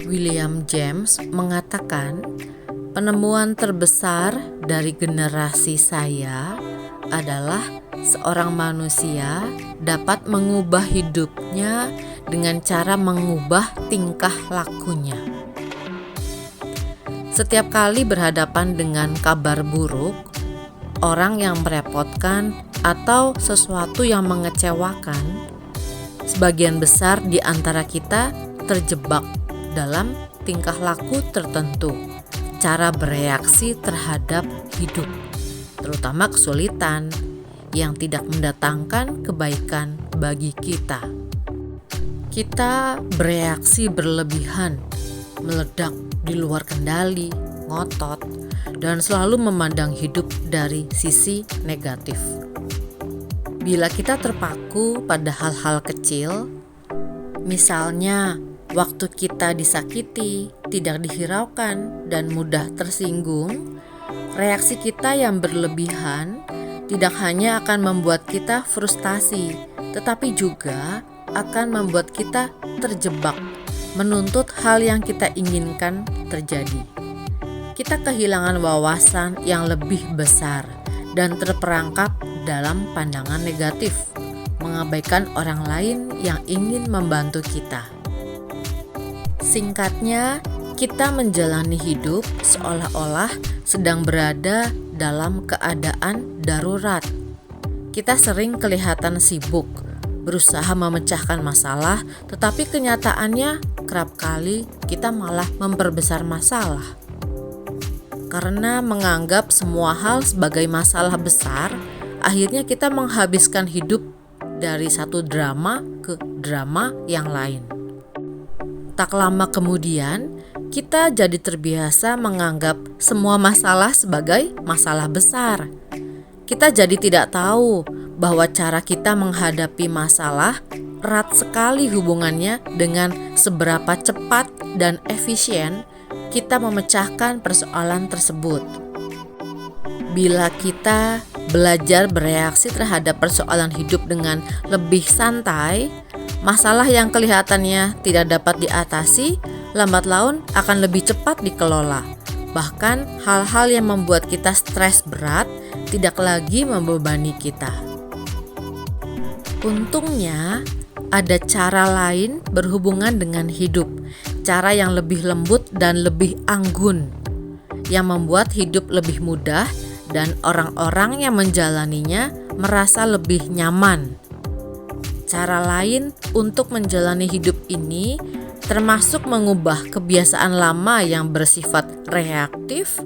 William James mengatakan, penemuan terbesar dari generasi saya adalah seorang manusia dapat mengubah hidupnya dengan cara mengubah tingkah lakunya. Setiap kali berhadapan dengan kabar buruk, orang yang merepotkan, atau sesuatu yang mengecewakan, sebagian besar di antara kita terjebak dalam tingkah laku tertentu, cara bereaksi terhadap hidup, terutama kesulitan yang tidak mendatangkan kebaikan bagi kita. Kita bereaksi berlebihan, meledak di luar kendali, ngotot, dan selalu memandang hidup dari sisi negatif. Bila kita terpaku pada hal-hal kecil, misalnya waktu kita disakiti, tidak dihiraukan, dan mudah tersinggung, reaksi kita yang berlebihan tidak hanya akan membuat kita frustasi, tetapi juga akan membuat kita terjebak, menuntut hal yang kita inginkan terjadi. Kita kehilangan wawasan yang lebih besar dan terperangkap dalam pandangan negatif, mengabaikan orang lain yang ingin membantu kita. Singkatnya, kita menjalani hidup seolah-olah sedang berada dalam keadaan darurat. Kita sering kelihatan sibuk, berusaha memecahkan masalah, tetapi kenyataannya kerap kali kita malah memperbesar masalah. Karena menganggap semua hal sebagai masalah besar, akhirnya kita menghabiskan hidup dari satu drama ke drama yang lain. Tak lama kemudian, kita jadi terbiasa menganggap semua masalah sebagai masalah besar. Kita jadi tidak tahu bahwa cara kita menghadapi masalah erat sekali hubungannya dengan seberapa cepat dan efisien kita memecahkan persoalan tersebut. Bila kita belajar bereaksi terhadap persoalan hidup dengan lebih santai, masalah yang kelihatannya tidak dapat diatasi, lambat laun akan lebih cepat dikelola. Bahkan hal-hal yang membuat kita stres berat tidak lagi membebani kita. Untungnya, ada cara lain berhubungan dengan hidup, cara yang lebih lembut dan lebih anggun, yang membuat hidup lebih mudah dan orang-orang yang menjalaninya merasa lebih nyaman. Cara lain untuk menjalani hidup ini termasuk mengubah kebiasaan lama yang bersifat reaktif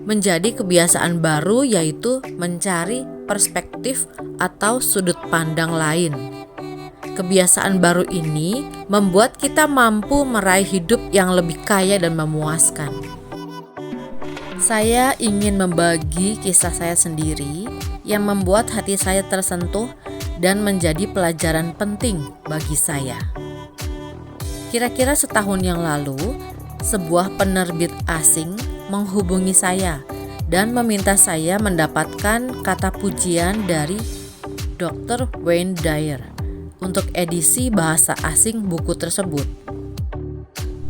menjadi kebiasaan baru, yaitu mencari perspektif atau sudut pandang lain. Kebiasaan baru ini membuat kita mampu meraih hidup yang lebih kaya dan memuaskan. Saya ingin membagi kisah saya sendiri yang membuat hati saya tersentuh dan menjadi pelajaran penting bagi saya. Kira-kira setahun yang lalu, sebuah penerbit asing menghubungi saya dan meminta saya mendapatkan kata pujian dari Dr. Wayne Dyer untuk edisi bahasa asing buku tersebut.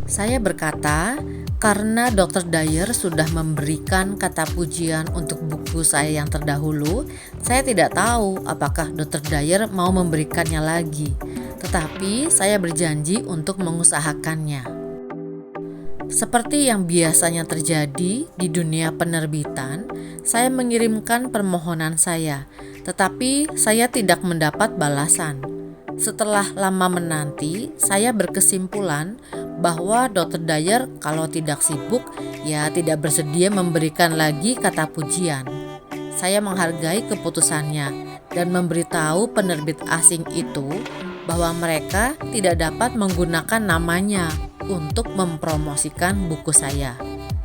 Saya berkata, karena Dr. Dyer sudah memberikan kata pujian untuk buku saya yang terdahulu, saya tidak tahu apakah Dr. Dyer mau memberikannya lagi, tetapi saya berjanji untuk mengusahakannya. Seperti yang biasanya terjadi di dunia penerbitan, saya mengirimkan permohonan saya, tetapi saya tidak mendapat balasan. Setelah lama menanti, saya berkesimpulan bahwa Dr. Dyer kalau tidak sibuk, ya tidak bersedia memberikan lagi kata pujian. Saya menghargai keputusannya dan memberitahu penerbit asing itu bahwa mereka tidak dapat menggunakan namanya untuk mempromosikan buku saya.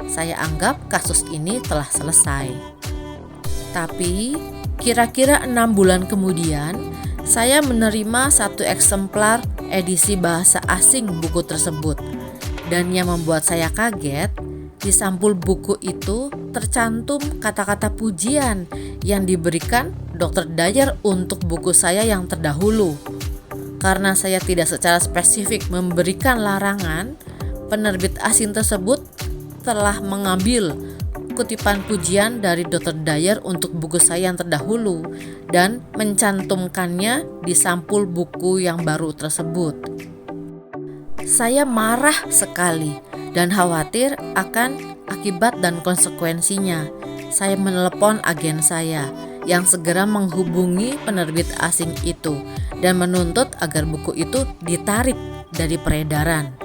Saya anggap kasus ini telah selesai. Tapi, kira-kira 6 bulan kemudian, saya menerima satu eksemplar edisi bahasa asing buku tersebut. Dan yang membuat saya kaget, di sampul buku itu tercantum kata-kata pujian yang diberikan Dr. Dyer untuk buku saya yang terdahulu. karena saya tidak secara spesifik memberikan larangan, penerbit asing tersebut telah mengambil kutipan pujian dari Dr. Dyer untuk buku saya yang terdahulu dan mencantumkannya di sampul buku yang baru tersebut. Saya marah sekali dan khawatir akan akibat dan konsekuensinya. Saya menelepon agen saya yang segera menghubungi penerbit asing itu dan menuntut agar buku itu ditarik dari peredaran.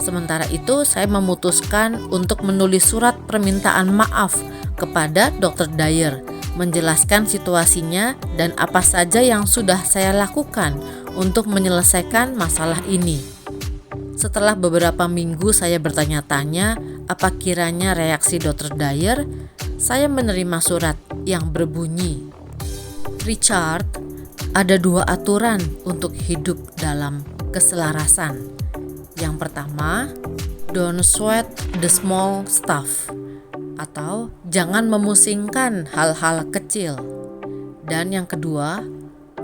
Sementara itu, saya memutuskan untuk menulis surat permintaan maaf kepada Dr. Dyer, menjelaskan situasinya dan apa saja yang sudah saya lakukan untuk menyelesaikan masalah ini. Setelah beberapa minggu saya bertanya-tanya apa kiranya reaksi Dr. Dyer, saya menerima surat yang berbunyi, "Richard, ada 2 aturan untuk hidup dalam keselarasan. Yang pertama, don't sweat the small stuff, atau jangan memusingkan hal-hal kecil. Dan yang kedua,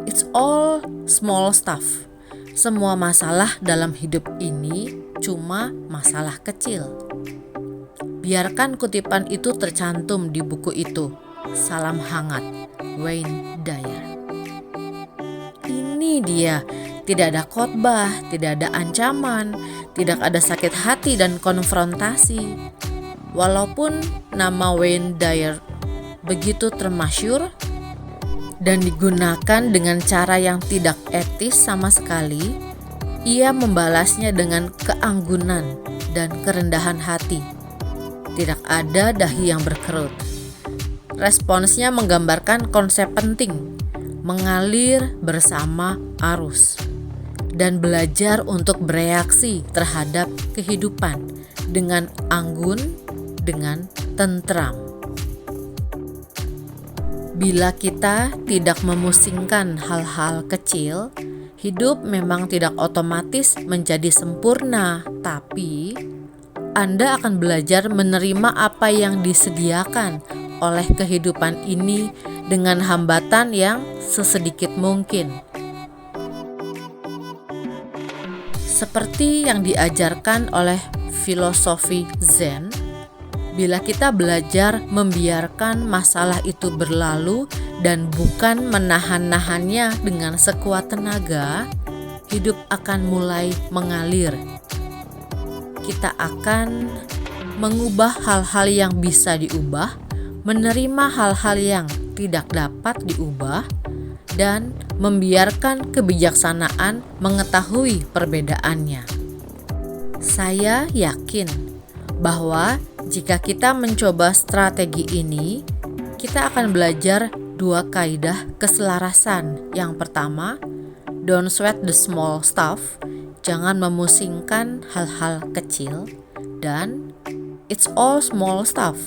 it's all small stuff. Semua masalah dalam hidup ini cuma masalah kecil." Biarkan kutipan itu tercantum di buku itu. Salam hangat, Wayne Dyer. Ini dia. Tidak ada khotbah, tidak ada ancaman, tidak ada sakit hati dan konfrontasi. Walaupun nama Wayne Dyer begitu termasyur dan digunakan dengan cara yang tidak etis sama sekali, ia membalasnya dengan keanggunan dan kerendahan hati. Tidak ada dahi yang berkerut. Responsnya menggambarkan konsep penting, mengalir bersama arus, dan belajar untuk bereaksi terhadap kehidupan dengan anggun, dengan tentram. Bila kita tidak memusingkan hal-hal kecil, hidup memang tidak otomatis menjadi sempurna, tapi Anda akan belajar menerima apa yang disediakan oleh kehidupan ini dengan hambatan yang sesedikit mungkin. Seperti yang diajarkan oleh filosofi Zen, bila kita belajar membiarkan masalah itu berlalu dan bukan menahan-nahannya dengan sekuat tenaga, hidup akan mulai mengalir. Kita akan mengubah hal-hal yang bisa diubah, menerima hal-hal yang tidak dapat diubah, dan membiarkan kebijaksanaan mengetahui perbedaannya. Saya yakin bahwa jika kita mencoba strategi ini, kita akan belajar 2 kaidah keselarasan. Yang pertama, don't sweat the small stuff, jangan memusingkan hal-hal kecil, dan it's all small stuff,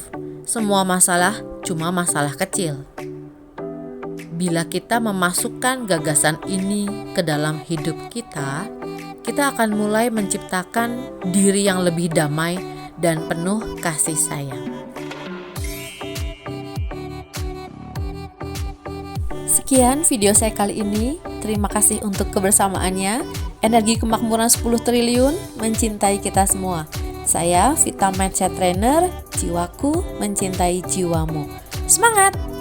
semua masalah cuma masalah kecil. Bila kita memasukkan gagasan ini ke dalam hidup kita, kita akan mulai menciptakan diri yang lebih damai dan penuh kasih sayang. Sekian video saya kali ini. Terima kasih untuk kebersamaannya. Energi kemakmuran 10 triliun mencintai kita semua. Saya Vita Mindset Trainer, jiwaku mencintai jiwamu. Semangat!